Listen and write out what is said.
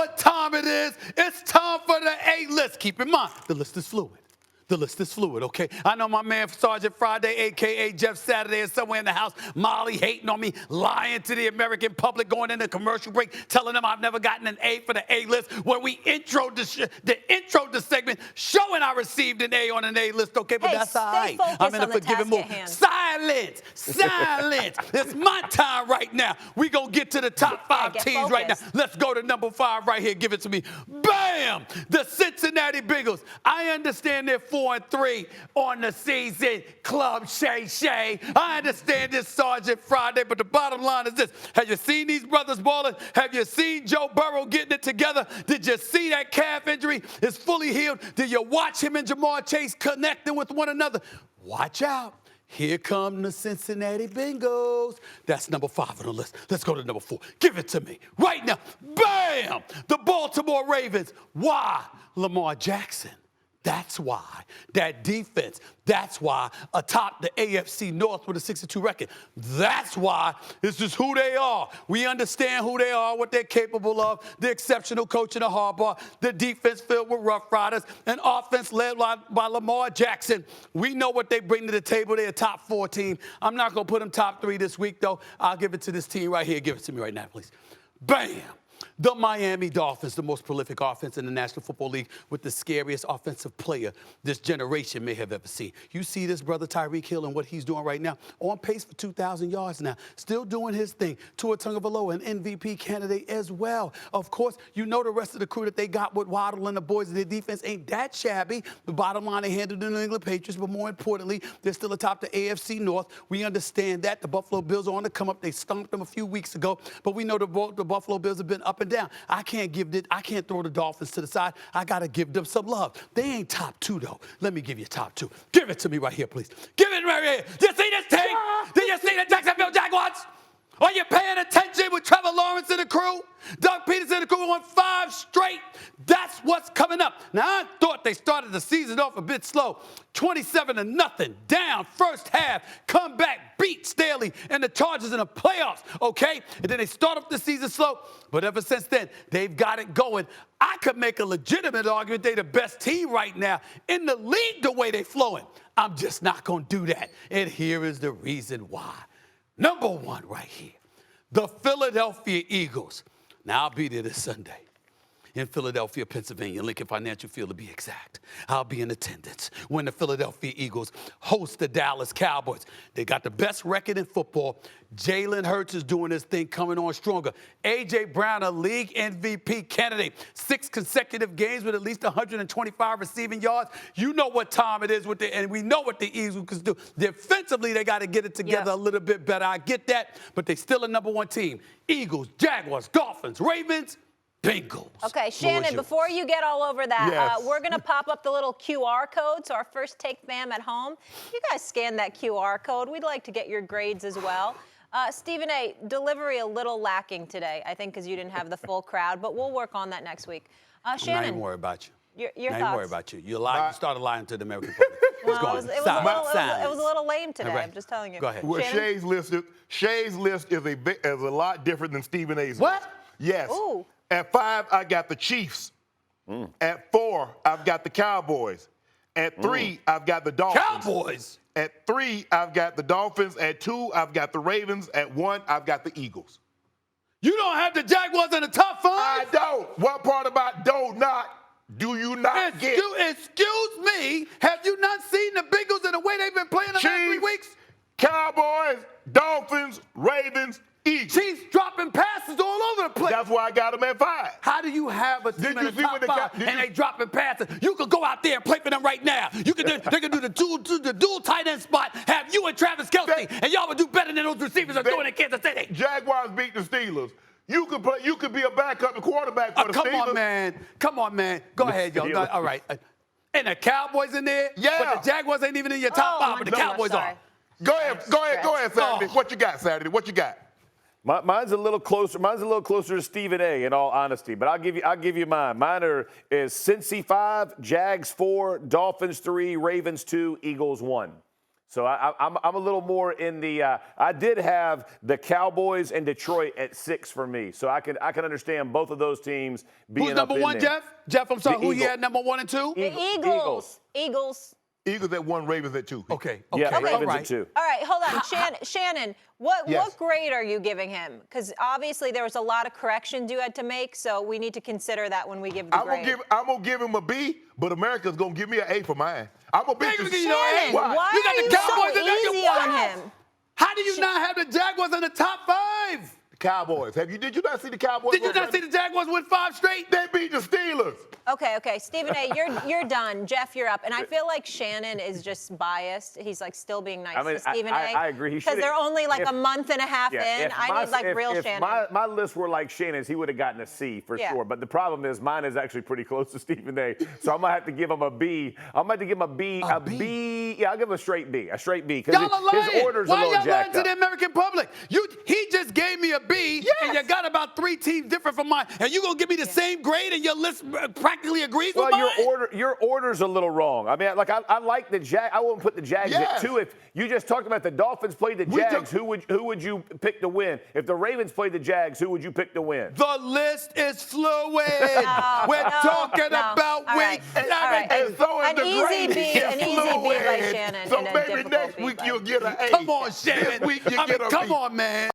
what time it is. It's time for the A-list. Keep in mind, the list is fluid. The list is fluid, okay? I know my man Sergeant Friday, a.k.a. Jeff Saturday, is somewhere in the house. Molly hating on me, lying to the American public, going into commercial break, telling them I've never gotten an A for the A-list. When we introed the segment, showing I received an A on an A-list, okay? But that's all right. I'm in a forgiving mood. Silence! Silence! It's my time right now. We gonna get to the top 5 teams right now. Let's go to number 5 right here. Give it to me. Bam! The Cincinnati Bengals. I understand they're 4-3 on the season. Club Shay Shay. I understand this, Sergeant Friday, but the bottom line is this. Have you seen these brothers balling? Have you seen Joe Burrow getting it together? Did you see that calf injury is fully healed? Did you watch him and Jamar Chase connecting with one another? Watch out. Here come the Cincinnati Bengals. That's number 5 on the list. Let's go to number 4. Give it to me right now. Bam! The Baltimore Ravens. Why? Lamar Jackson. That's why. That defense. That's why. Atop the AFC North with a 62 record. That's why. This is who they are. We understand who they are, what they're capable of. The exceptional coaching of Harbaugh. The defense filled with Rough Riders. An offense led by Lamar Jackson. We know what they bring to the table. They're a top 4 team. I'm not going to put them top 3 this week, though. I'll give it to this team right here. Give it to me right now, please. Bam! The Miami Dolphins, the most prolific offense in the National Football League with the scariest offensive player this generation may have ever seen. You see this brother Tyreek Hill and what he's doing right now, on pace for 2,000 yards now, still doing his thing. Tua Tagovailoa, an MVP candidate as well. Of course, you know the rest of the crew that they got with Waddle and the boys. Their defense ain't that shabby. The bottom line, they handled the New England Patriots, but more importantly, they're still atop the AFC North. We understand that. The Buffalo Bills are on the come up. They stomped them a few weeks ago, but we know the Buffalo Bills have been up and down. I can't throw the Dolphins to the side. I got to give them some love. They ain't top 2, though. Let me give you top 2. Give it to me right here, please. Give it right here. You see this team? Did you see the Jacksonville Jaguars? Are you paying attention with Trevor Lawrence and the crew? Doug Peterson and the crew on 5 straight. That's what's coming up. Now, I thought they started the season off a bit slow. 27-0, down first half, come back, beat Staley and the Chargers in the playoffs, okay? And then they start off the season slow, but ever since then, they've got it going. I could make a legitimate argument they're the best team right now in the league the way they're flowing. I'm just not going to do that. And here is the reason why. Number 1 right here, the Philadelphia Eagles. Now, I'll be there this Sunday in Philadelphia, Pennsylvania, Lincoln Financial Field to be exact. I'll be in attendance when the Philadelphia Eagles host the Dallas Cowboys. They got the best record in football. Jalen Hurts is doing his thing, coming on stronger. A.J. Brown, a league MVP candidate. 6 consecutive games with at least 125 receiving yards. You know what time it is, and we know what the Eagles can do. Defensively, they got to get it together a little bit better. I get that, but they still a number 1 team. Eagles, Jaguars, Dolphins, Ravens, Bengals. Okay, Shannon, before you get all over that, we're going to pop up the little QR code. So our first take fam at home, you guys scan that QR code. We'd like to get your grades as well. Stephen A., delivery a little lacking today, I think, because you didn't have the full crowd, but we'll work on that next week. Shannon. I'm not even worried about you. Your thoughts? I ain't worried about you. You started lying to the American public. Well, it was a little lame today, I'm just telling you. Go ahead. Well, Shay's list is a lot different than Stephen A's What? list. Yes. Ooh. At 5, I got the Chiefs. At 4, I've got the Cowboys. At 3, I've got the Dolphins. Cowboys? At 3, I've got the Dolphins. At 2, I've got the Ravens. At 1, I've got the Eagles. You don't have the Jaguars in the top 5? I don't. What part about do you not get? Excuse me, have you not seen the Bengals and the way they've been playing the last 3 weeks? Cowboys, Dolphins, Ravens, Eagles. Chiefs dropping passes all over the place. That's why I got them at 5. How do you have a team in the top 5 and they dropping passes? You could go out there and play for them right now. You could they could do the dual tight end spot, have you and Travis Kelce, and y'all would do better than those receivers are doing in Kansas City. Jaguars beat the Steelers. You could be a backup and quarterback for the Steelers. Come on, man. Go ahead, y'all. All right. And the Cowboys in there? Yeah. But the Jaguars ain't even in your top 5, but the Cowboys are. Go ahead, Saturday. What you got, Saturday? What you got? Mine's a little closer. Mine's a little closer to Stephen A. In all honesty, but I'll give you mine. Mine is Cincy 5, Jags 4, Dolphins 3, Ravens 2, Eagles 1. So I'm a little more in the. I did have the Cowboys and Detroit at 6 for me, so I can understand both of those teams being Who's number up one, in there. Jeff? Jeff, I'm sorry. The Who he Eagles. had number 1 and 2? The Eagles. Eagles at 1, Ravens at 2. Okay. Yeah, Okay. Ravens All right. at 2. All right, hold on. Shannon, what Yes. grade are you giving him? Because obviously there was a lot of corrections you had to make, so we need to consider that when we give the grade. I'm gonna give him a B, but America's gonna give me an A for mine. I'm gonna beat Ravens the give you no A. Shannon, Why? why You got are the you Cowboys so in there. easy on him? How do you not have the Jaguars in the top 5? Cowboys. Did you not see the Cowboys? Did you not see the Jaguars win 5 straight? They beat the Steelers. Okay. Stephen A., you're done. Jeff, you're up. And I feel like Shannon is just biased. He's like still being nice to Stephen A. I agree. He because they're only like a month and a half in. I need like real Shannon. My list were like Shannon's, he would have gotten a C for sure. But the problem is mine is actually pretty close to Stephen A. So I'm gonna have to give him a B. I'm gonna have to give him a B. A B. Yeah, I'll give him a straight B. A straight B. Because Y'all are lying. his orders Why a little y'all lying jacked to up. the American public? He just gave me a B, and you got about 3 teams different from mine, and you gonna give me the same grade, and your list practically agrees with mine? Your order's a little wrong. I mean, like I like the Jag. I wouldn't put the Jags at 2. If you just talked about the Dolphins played the Jags, who would you pick to win? If the Ravens played the Jags, who would you pick to win? The list is fluid. We're talking about week 7. And so is An the easy grade. B, It's an easy B by fluid. Shannon. So and a maybe difficult next B week by- you'll get an A. Come on, Shannon. This week you get a B. Come on, man.